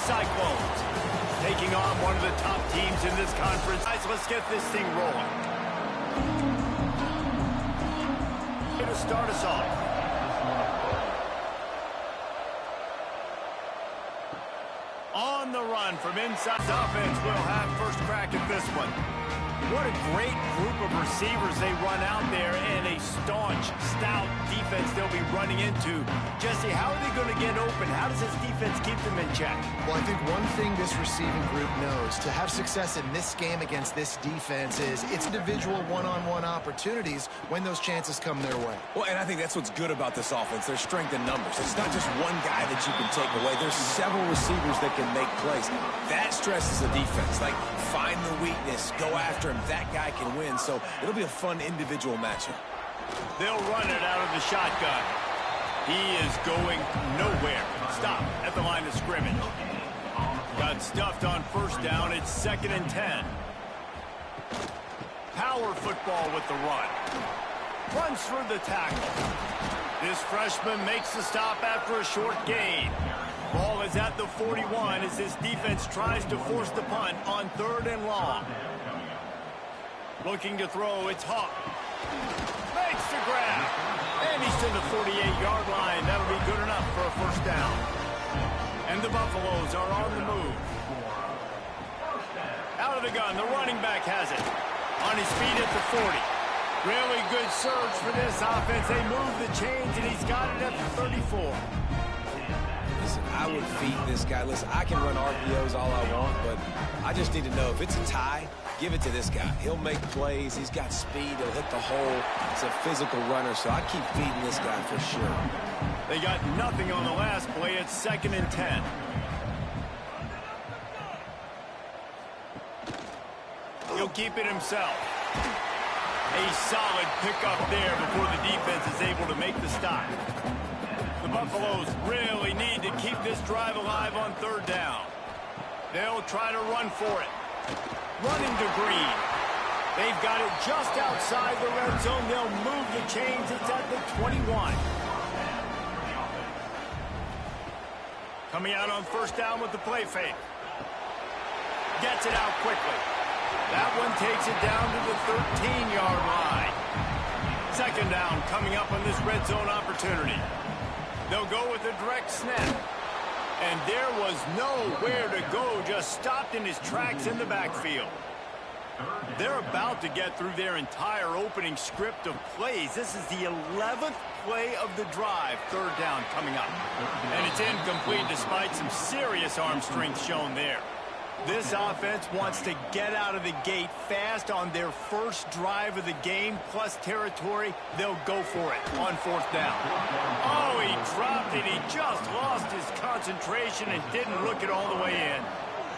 Cyclones taking on one of the top teams in this conference. Guys, let's get this thing rolling. Here to start us off. On the run from inside. The offense will have first crack at this one. What a great group of receivers they run out there, and a staunch, stout defense they'll be running into. Jesse, how are they going to get open? How does this defense keep them in check? Well, I think one thing this receiving group knows to have success in this game against this defense is it's individual one-on-one opportunities when those chances come their way. Well, and I think that's what's good about this offense. There's strength in numbers. It's not just one guy that you can take away. There's several receivers that can make plays. That stresses the defense. Like, find the weakness, go after him. That guy can win, so it'll be a fun individual matchup. They'll run it out of the shotgun. He is going nowhere. Stop at the line of scrimmage. Got stuffed on first down. It's 2nd and 10. Power football with the run. Runs through the tackle. This freshman makes the stop after a short gain. Ball is at the 41 as this defense tries to force the punt on 3rd and long. Looking to throw, it's Hawk. Makes the grab. And he's to the 48-yard line. That'll be good enough for a first down. And the Buffaloes are on the move. Out of the gun, the running back has it. On his feet at the 40. Really good surge for this offense. They move the chains, and he's got it at the 34. Listen, I would feed this guy. Listen, I can run RPOs all I want, but I just need to know if it's a tie, give it to this guy. He'll make plays. He's got speed. He'll hit the hole. It's a physical runner, so I keep feeding this guy for sure. They got nothing on the last play. It's 2nd and 10. He'll keep it himself. A solid pickup there before the defense is able to make the stop. The Buffaloes really need to keep this drive alive on 3rd down. They'll try to run for it. Running to Green. They've got it just outside the red zone. They'll move the chains. It's at the 21. Coming out on 1st down with the play fake. Gets it out quickly. That one takes it down to the 13-yard line. 2nd down coming up on this red zone opportunity. They'll go with a direct snap. And there was nowhere to go, just stopped in his tracks in the backfield. They're about to get through their entire opening script of plays. This is the 11th play of the drive, 3rd down coming up. And it's incomplete despite some serious arm strength shown there. This offense wants to get out of the gate fast on their first drive of the game, plus territory. They'll go for it on 4th down. Oh, he dropped it. He just lost his concentration and didn't look it all the way in.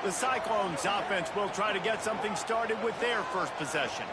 The Cyclones offense will try to get something started with their first possession.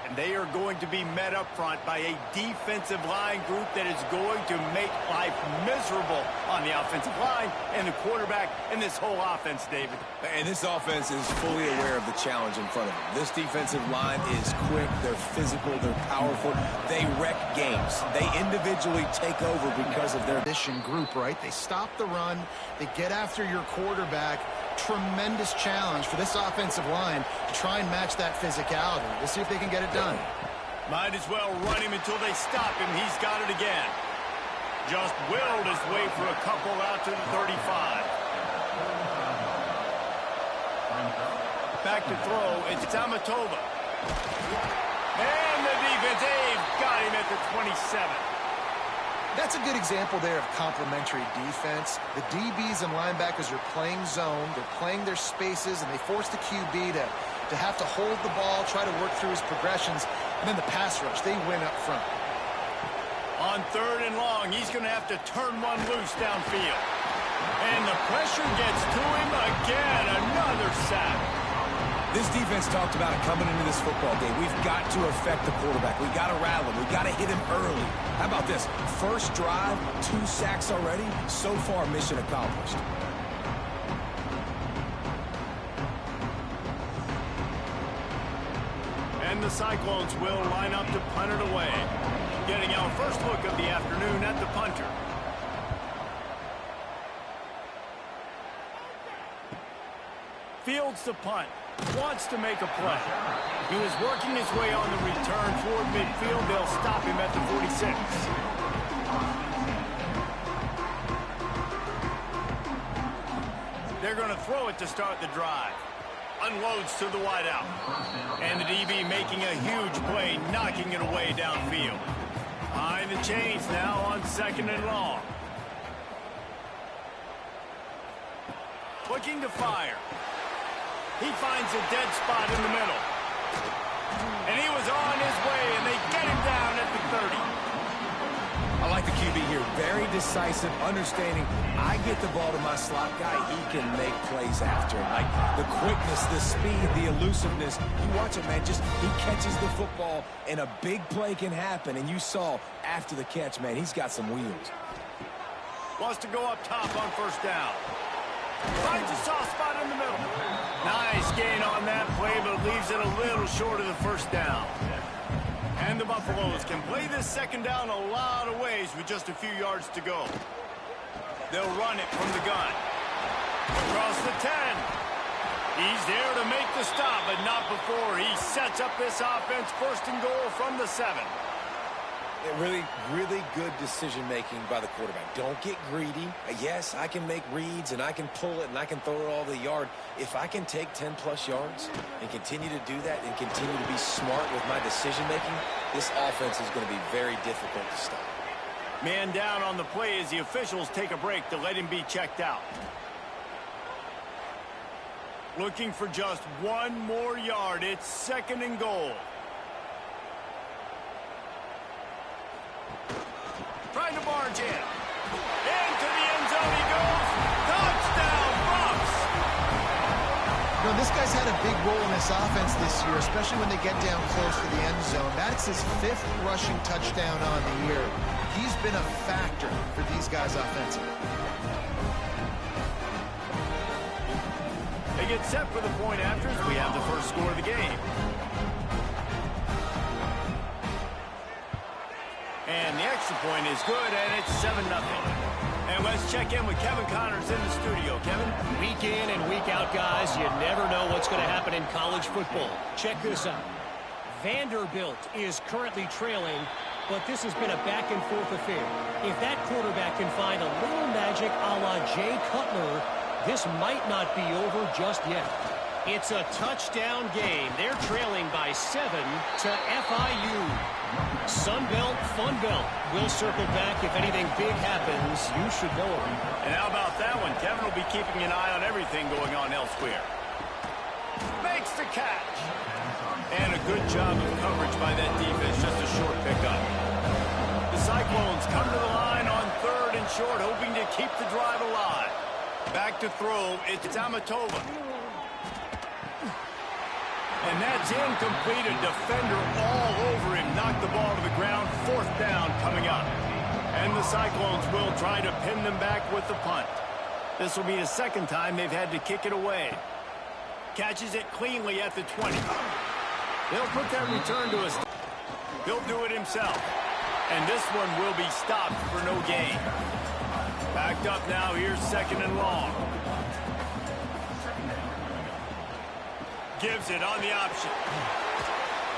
And they are going to be met up front by a defensive line group that is going to make life miserable on the offensive line and the quarterback and this whole offense, David. And this offense is fully aware of the challenge in front of them. This defensive line is quick, they're physical, they're powerful. They wreck games. They individually take over because of their Mission group, right? They stop the run, they get after your quarterback. Tremendous challenge for this offensive line to try and match that physicality. We'll see if they can get it done. Might as well run him until they stop him. He's got it again. Just willed his way for a couple out to the 35. Back to throw. It's Tamatova. And the defense, they've got him at the 27. That's a good example there of complementary defense. The DBs and linebackers are playing zone, they're playing their spaces, and they force the QB to have to hold the ball, try to work through his progressions, and then the pass rush, they win up front. On 3rd and long, he's going to have to turn one loose downfield. And the pressure gets to him again, another sack. This defense talked about it coming into this football game. We've got to affect the quarterback. We've got to rattle him. We've got to hit him early. How about this? First drive, 2 sacks already. So far, mission accomplished. And the Cyclones will line up to punt it away. Getting our first look of the afternoon at the punter. Fields the punt. Wants to make a play. He was working his way on the return toward midfield. They'll stop him at the 46. They're going to throw it to start the drive. Unloads to the wideout. And the DB making a huge play, knocking it away downfield. Behind the chains now on 2nd and long. Looking to fire. He finds a dead spot in the middle. And he was on his way, and they get him down at the 30. I like the QB here. Very decisive, understanding. I get the ball to my slot guy. He can make plays after. Like the quickness, the speed, the elusiveness. You watch it, man. Just he catches the football, and a big play can happen. And you saw after the catch, man, he's got some wheels. Wants to go up top on 1st down. Finds a soft spot in the middle. Nice gain on that play, but leaves it a little short of the 1st down. And the Buffaloes can play this 2nd down a lot of ways with just a few yards to go. They'll run it from the gun. Across the 10. He's there to make the stop, but not before he sets up this offense 1st and goal from the 7. Really, really good decision-making by the quarterback. Don't get greedy. Yes, I can make reads, and I can pull it, and I can throw it all the yard. If I can take 10-plus yards and continue to do that and continue to be smart with my decision-making, this offense is going to be very difficult to stop. Man down on the play as the officials take a break to let him be checked out. Looking for just 1 more yard. It's 2nd and goal. Trying to barge in. Into the end zone he goes. Touchdown, Bucs! You know, this guy's had a big role in this offense this year, especially when they get down close to the end zone. That's his 5th rushing touchdown on the year. He's been a factor for these guys offensively. They get set for the point after as we have the first score of the game. And the extra point is good, and it's 7-0. And let's check in with Kevin Connors in the studio. Kevin? Week in and week out, guys, you never know what's going to happen in college football. Check this out. Vanderbilt is currently trailing, but this has been a back-and-forth affair. If that quarterback can find a little magic a la Jay Cutler, this might not be over just yet. It's a touchdown game. They're trailing by 7 to FIU. Sunbelt, Funbelt. We'll circle back if anything big happens. You should know it. And how about that one? Kevin will be keeping an eye on everything going on elsewhere. Makes the catch. And a good job of coverage by that defense. Just a short pickup. The Cyclones come to the line on 3rd and short, hoping to keep the drive alive. Back to throw. It's Amatova. And that's incomplete. A defender all over him. Knocked the ball to the ground. 4th down coming up. And the Cyclones will try to pin them back with the punt. This will be the 2nd time they've had to kick it away. Catches it cleanly at the 20. He'll put that return to us. He'll do it himself. And this one will be stopped for no gain. Backed up now. Here's 2nd and long. Gives it on the option.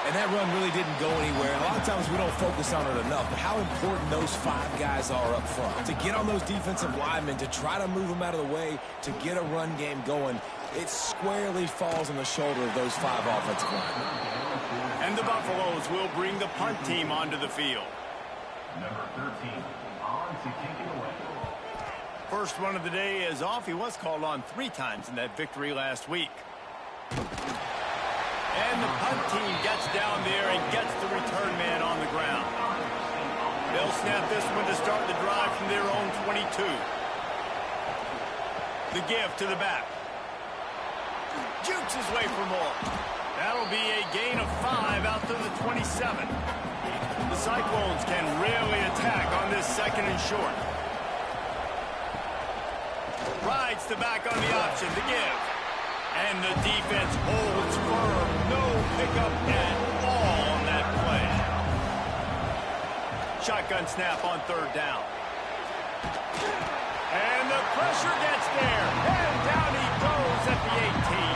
And that run really didn't go anywhere. A lot of times we don't focus on it enough, but how important those 5 guys are up front. To get on those defensive linemen, to try to move them out of the way, to get a run game going, it squarely falls on the shoulder of those 5 offensive linemen. And the Buffaloes will bring the punt team onto the field. Number 13, on to kick it away. First run of the day is off. He was called on 3 times in that victory last week. And the punt team gets down there and gets the return man on the ground. They'll snap this one to start the drive from their own 22. The give to the back. Jukes his way for more. That'll be a gain of 5 out to the 27. The Cyclones can really attack on this 2nd and short. Rides the back on the option to give. And the defense holds firm. No pickup at all on that play. Shotgun snap on 3rd down. And the pressure gets there. And down he goes at the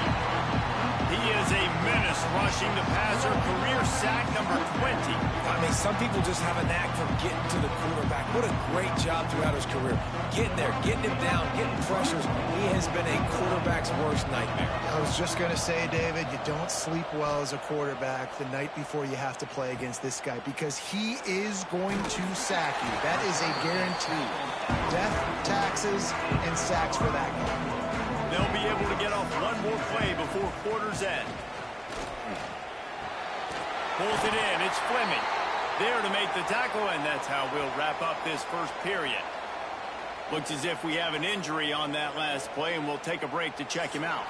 18. finishing the passer, career sack number 20. I mean, some people just have a knack for getting to the quarterback. What a great job throughout his career. Getting there, getting him down, getting pressures. He has been a quarterback's worst nightmare. I was just going to say, David, you don't sleep well as a quarterback the night before you have to play against this guy because he is going to sack you. That is a guarantee. Death, taxes, and sacks for that guy. They'll be able to get off one more play before quarter's end. Pulls it in. It's Fleming. There to make the tackle, and that's how we'll wrap up this first period. Looks as if we have an injury on that last play, and we'll take a break to check him out.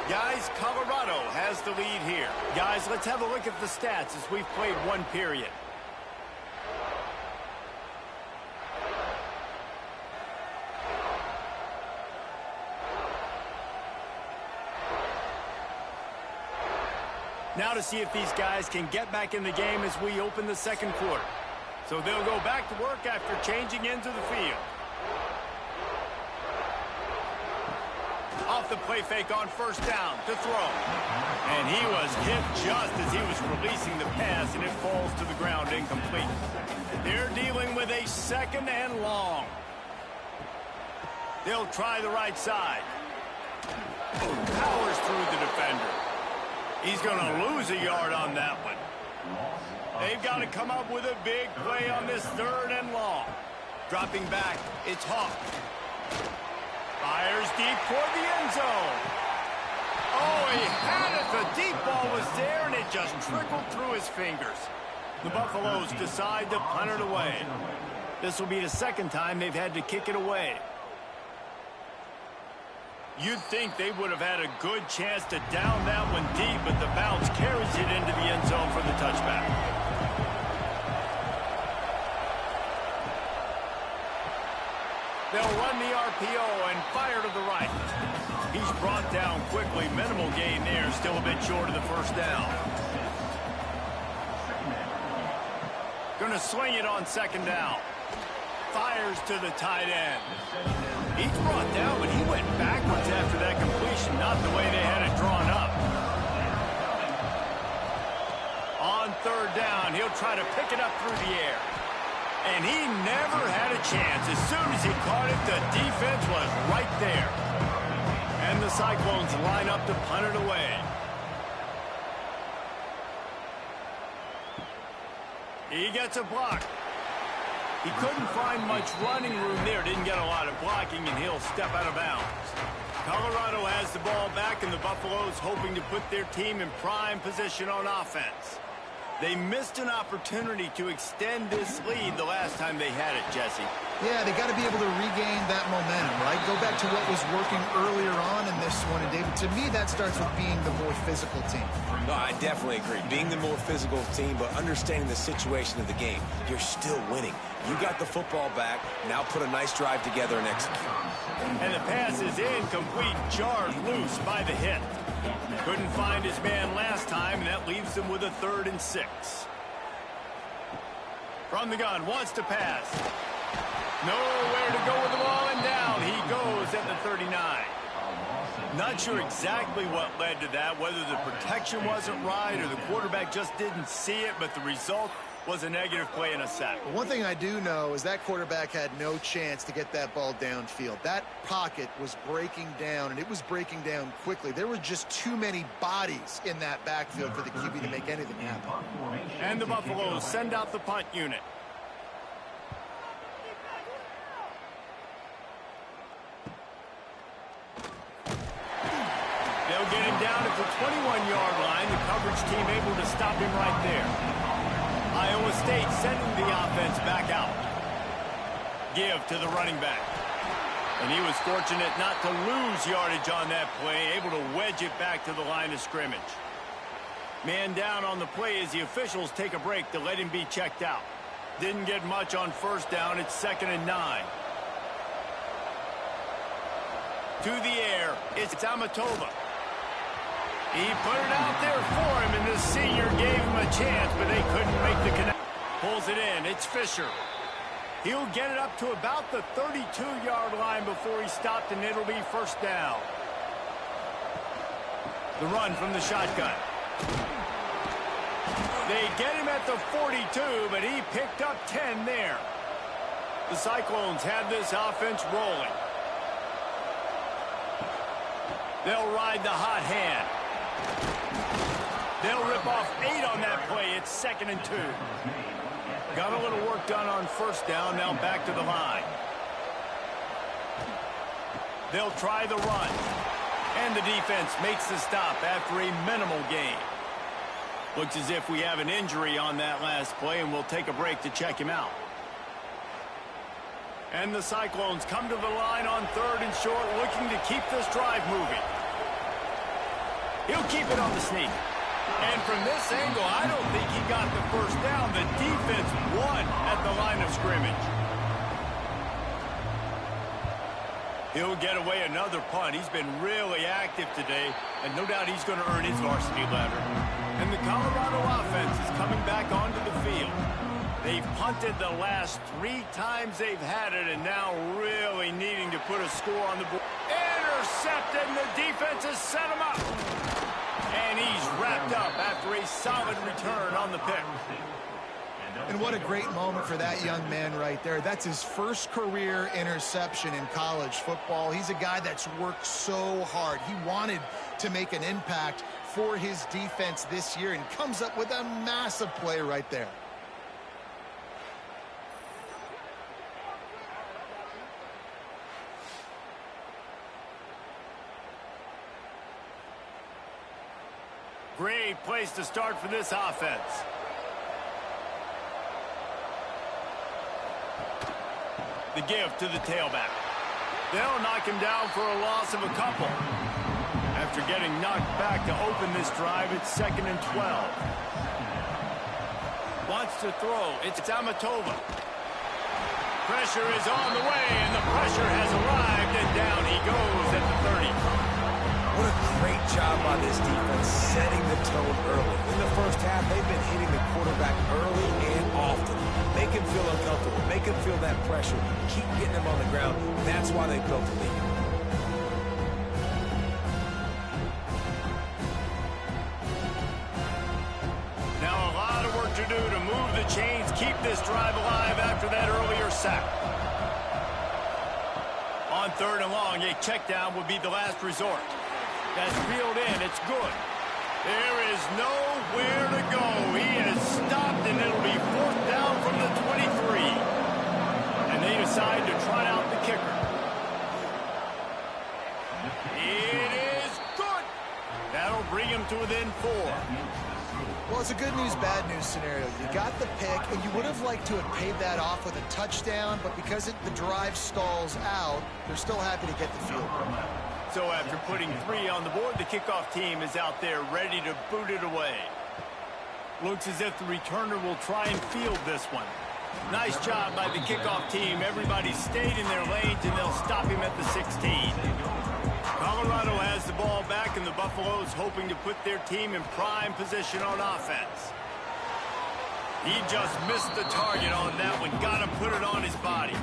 Guys, Colorado has the lead here. Guys, let's have a look at the stats as we've played one period. Now to see if these guys can get back in the game as we open the second quarter. So they'll go back to work after changing into the field. Off the play fake on first down to throw. And he was hit just as he was releasing the pass, and it falls to the ground incomplete. They're dealing with a second and long. They'll try the right side. Powers through the defender. He's going to lose a yard on that one. They've got to come up with a big play on this third and long. Dropping back, it's Hawk. Fires deep toward the end zone. Oh, he had it. The deep ball was there, and it just trickled through his fingers. The Buffaloes decide to punt it away. This will be the second time they've had to kick it away. You'd think they would have had a good chance to down that one deep, but the bounce carries it into the end zone for the touchback. They'll run the RPO and fire to the right. He's brought down quickly. Minimal gain there, still a bit short of the first down. Going to swing it on second down. Fires to the tight end. He's brought down, but he went backwards after that completion, not the way they had it drawn up. On third down, he'll try to pick it up through the air. And he never had a chance. As soon as he caught it, the defense was right there. And the Cyclones line up to punt it away. He gets a block. He couldn't find much running room there. Didn't get a lot of blocking, and he'll step out of bounds. Colorado has the ball back, and the Buffaloes hoping to put their team in prime position on offense. They missed an opportunity to extend this lead the last time they had it, Jesse. Yeah, they got to be able to regain that momentum, right? Go back to what was working earlier on in this one. And, David, to me, that starts with being the more physical team. No, I definitely agree. Being the more physical team, but understanding the situation of the game. You're still winning. You got the football back. Now put a nice drive together and execute. And the pass is incomplete. Jarred loose by the hit. Couldn't find his man last time, and that leaves him with a 3rd and 6. From the gun, wants to pass. Nowhere to go with the ball, and down he goes at the 39. Not sure exactly what led to that, whether the protection wasn't right or the quarterback just didn't see it, but the result was a negative play and a sack. One thing I do know is that quarterback had no chance to get that ball downfield. That pocket was breaking down, and it was breaking down quickly. There were just too many bodies in that backfield for the QB to make anything happen. And the Buffaloes send out the punt unit. They'll get him down at the 21-yard line. The coverage team able to stop him right there. Iowa State sending the offense back out. Give to the running back. And he was fortunate not to lose yardage on that play, able to wedge it back to the line of scrimmage. Man down on the play as the officials take a break to let him be checked out. Didn't get much on first down. It's 2nd and 9. To the air, it's Amatova. He put it out there for him, and the senior gave him a chance, but they couldn't make the connect. Pulls it in. It's Fisher. He'll get it up to about the 32-yard line before he stopped, and it'll be first down. The run from the shotgun. They get him at the 42, but he picked up 10 there. The Cyclones have this offense rolling. They'll ride the hot hand. They'll rip off 8 on that play. It's 2nd and 2. Got a little work done on first down. Now back to the line. They'll try the run. And the defense makes the stop after a minimal gain. Looks as if we have an injury on that last play, and we'll take a break to check him out. And the Cyclones come to the line on 3rd and short, looking to keep this drive moving. He'll keep it on the sneak. And from this angle, I don't think he got the first down. The defense won at the line of scrimmage. He'll get away another punt. He's been really active today, and no doubt he's going to earn his varsity letter. And the Colorado offense is coming back onto the field. They've punted the last 3 times they've had it, and now really needing to put a score on the board. Intercepted, and the defense has set him up. And he's wrapped up after a solid return on the pick. And what a great moment for that young man right there. That's his first career interception in college football. He's a guy that's worked so hard. He wanted to make an impact for his defense this year and comes up with a massive play right there. Great place to start for this offense. The give to the tailback. They'll knock him down for a loss of a couple. After getting knocked back to open this drive, it's 2nd and 12. Wants to throw. It's Amatova. Pressure is on the way, and the pressure has arrived, and down he goes at the 30. What a great job by this defense setting the tone early. In the first half, they've been hitting the quarterback early and often. Make him feel uncomfortable. Make him feel that pressure. Keep getting him on the ground. That's why they built the lead. Now a lot of work to do to move the chains, keep this drive alive after that earlier sack. On 3rd and long, a check down would be the last resort. That's reeled in. It's good. There is nowhere to go. He is stopped, and it'll be 4th down from the 23. And they decide to trot out the kicker. It is good. That'll bring him to within 4. Well, it's a good news, bad news scenario. You got the pick, and you would have liked to have paid that off with a touchdown, but because the drive stalls out, they're still happy to get the field goal. So after putting 3 on the board, the kickoff team is out there ready to boot it away. Looks as if the returner will try and field this one. Nice job by the kickoff team. Everybody stayed in their lanes, and they'll stop him at the 16. Colorado has the ball back, and the Buffaloes hoping to put their team in prime position on offense. He just missed the target on that one. Got to put it on his body.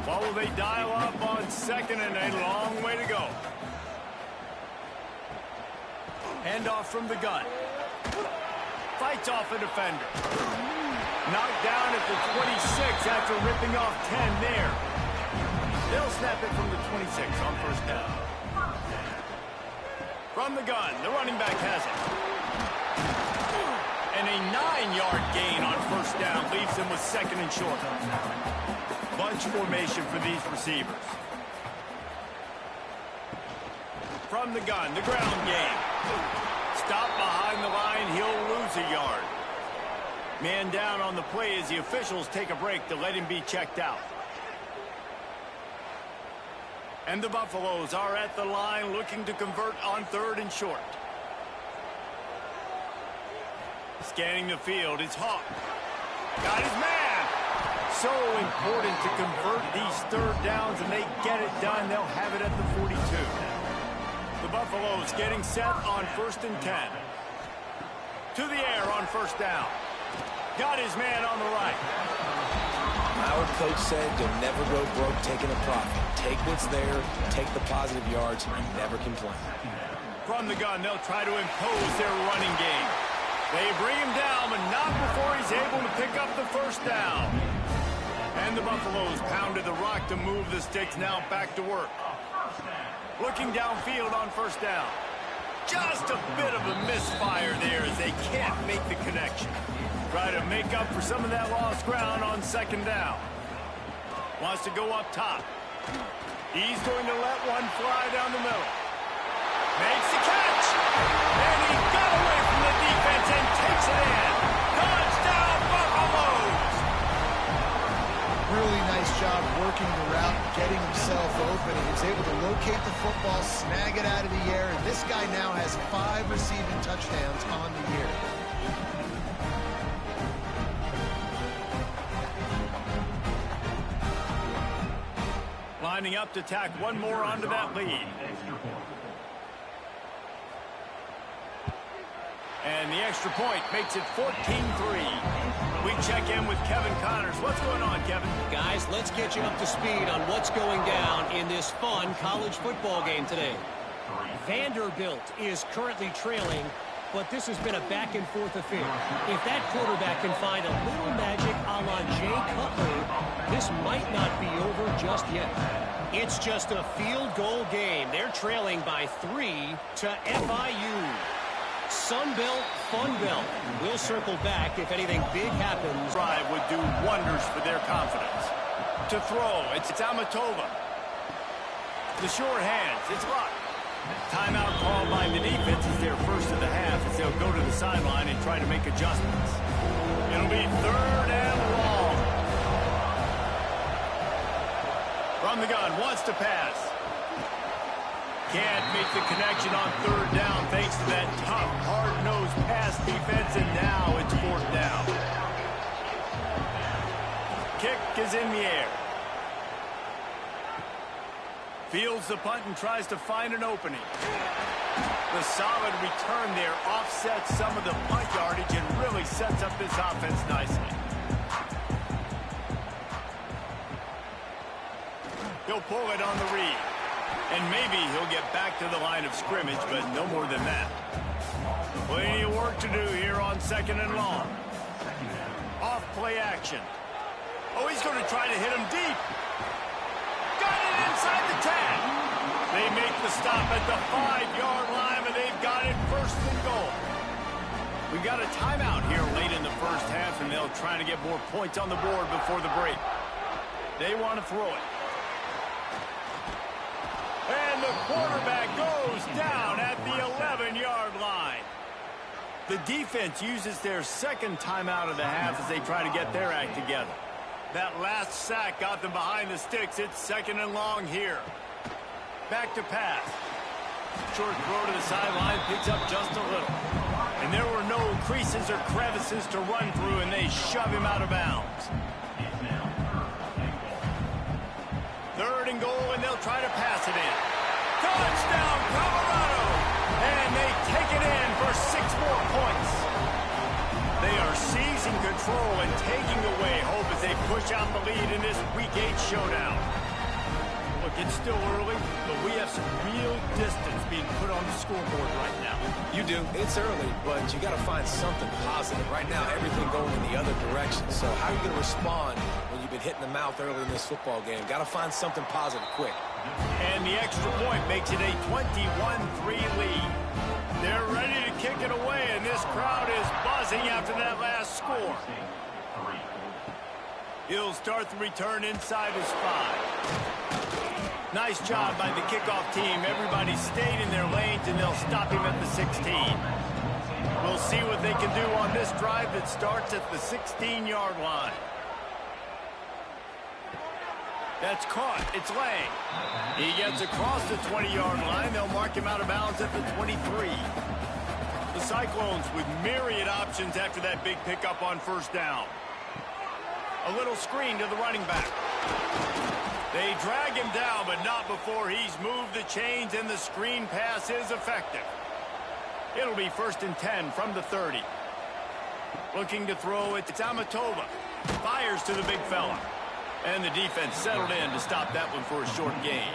What will they dial up on 2nd and a long way to go? Handoff from the gun. Fights off a defender. Knocked down at the 26 after ripping off 10 there. They'll snap it from the 26 on first down. From the gun, the running back has it. And a 9-yard gain on first down leaves them with 2nd and short. Bunch formation for these receivers. From the gun, the ground game. Stop behind the line, he'll lose a yard. Man down on the play as the officials take a break to let him be checked out. And the Buffaloes are at the line looking to convert on 3rd and short. Scanning the field, it's Hawk. Got his man. So important to convert these 3rd downs, and they get it done. They'll have it at the 42. The Buffaloes getting set on 1st and 10. To the air on first down. Got his man on the right. My old coach said you'll never go broke taking a profit. Take what's there, take the positive yards, and never complain. From the gun, they'll try to impose their running game. They bring him down, but not before he's able to pick up the first down. And the Buffaloes pounded the rock to move the sticks, now back to work. Looking downfield on first down. Just a bit of a misfire there as they can't make the connection. Try to make up for some of that lost ground on second down. Wants to go up top. He's going to let one fly down the middle. Makes the catch. And he got away from the defense and takes it in. Touchdown, Buffaloes! Really nice job working the route, getting himself open. He was able to locate the football, snag it out of the air, and this guy now has 5 receiving touchdowns on the year. Lining up to tack one more onto that lead. And the extra point makes it 14-3. We check in with Kevin Connors. What's going on, Kevin? Guys, let's get you up to speed on what's going down in this fun college football game today. Vanderbilt is currently trailing, but this has been a back-and-forth affair. If that quarterback can find a little magic a la Jay Cutler, this might not be over just yet. It's just a field goal game. They're trailing by 3 to FIU. Sunbelt, Funbelt. We'll circle back if anything big happens. Drive would do wonders for their confidence. To throw, it's Amatova. The short hands, it's Luck. Timeout called by the defense is their first of the half as they'll go to the sideline and try to make adjustments. It'll be 3rd and long. From the gun, wants to pass. Can't make the connection on 3rd down thanks to that tough, hard-nosed pass defense, and now it's 4th down. Kick is in the air. Fields the punt and tries to find an opening. The solid return there offsets some of the punt yardage and really sets up this offense nicely. He'll pull it on the read. And maybe he'll get back to the line of scrimmage, but no more than that. Plenty of work to do here on 2nd and long. Off play action. Oh, he's going to try to hit him deep. Got it inside the 10. They make the stop at the 5-yard line, and they've got it 1st and goal. We've got a timeout here late in the first half, and they'll try to get more points on the board before the break. They want to throw it. And the quarterback goes down at the 11-yard line. The defense uses their 2nd timeout of the half as they try to get their act together. That last sack got them behind the sticks. It's 2nd and long here. Back to pass. Short throw to the sideline, picks up just a little. And there were no creases or crevices to run through, and they shove him out of bounds. 3rd and goal, and they'll try to pass it in. Touchdown, Colorado! And they take it in for 6 more points. They are seizing control and taking away hope as they push out the lead in this Week 8 showdown. Look, it's still early, but we have some real distance being put on the scoreboard right now. You do. It's early, but you got to find something positive. Right now, everything going in the other direction. So how are you going to respond when you've been hit in the mouth early in this football game? Got to find something positive quick. And the extra point makes it a 21-3 lead. They're ready to kick it away, and this crowd is buzzing after that last score. He'll start the return inside his 5. Nice job by the kickoff team. Everybody stayed in their lanes, and they'll stop him at the 16. We'll see what they can do on this drive that starts at the 16-yard line. That's caught. It's Lang. He gets across the 20-yard line. They'll mark him out of bounds at the 23. The Cyclones with myriad options after that big pickup on 1st down. A little screen to the running back. They drag him down, but not before he's moved the chains, and the screen pass is effective. It'll be 1st and 10 from the 30. Looking to throw it, it's Amatova. Fires to the big fella. And the defense settled in to stop that one for a short gain.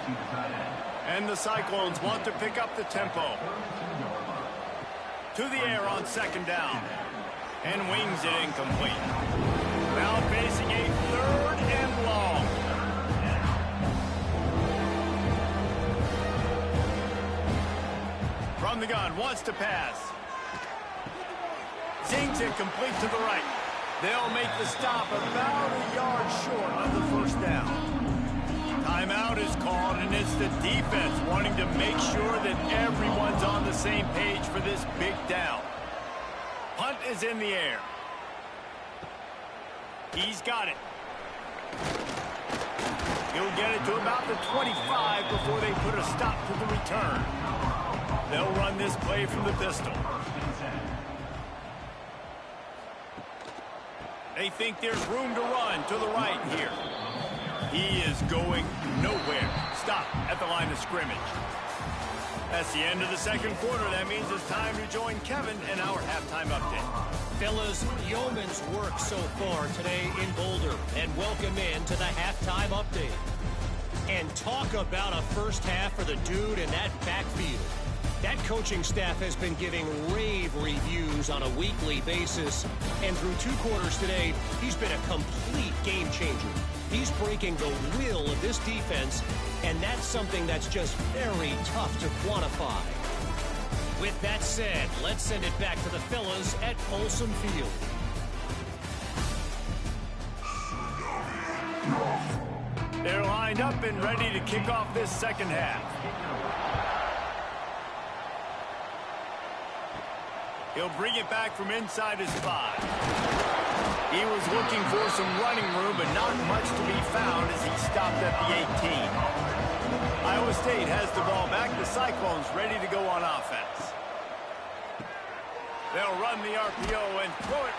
And the Cyclones want to pick up the tempo. To the air on second down. And wings it incomplete. Now facing a third and long. From the gun, wants to pass. Zings it complete to the right. They'll make the stop about a yard short of the first down. Timeout is called, and it's the defense wanting to make sure that everyone's on the same page for this big down. Punt is in the air. He's got it. He'll get it to about the 25 before they put a stop to the return. They'll run this play from the pistol. They think there's room to run to the right here. He is going nowhere. Stop at the line of scrimmage. That's the end of the second quarter. That means it's time to join Kevin in our halftime update. Fellas, yeoman's work so far today in Boulder, and welcome in to the halftime update. And talk about a first half for the dude in that backfield. That coaching staff has been giving rave reviews on a weekly basis, and through 2 quarters today, he's been a complete game changer. He's breaking the will of this defense, and that's something that's just very tough to quantify. With that said, let's send it back to the fellas at Folsom Field. They're lined up and ready to kick off this second half. He'll bring it back from inside his 5. He was looking for some running room, but not much to be found as he stopped at the 18. Iowa State has the ball back. The Cyclones ready to go on offense. They'll run the RPO and throw it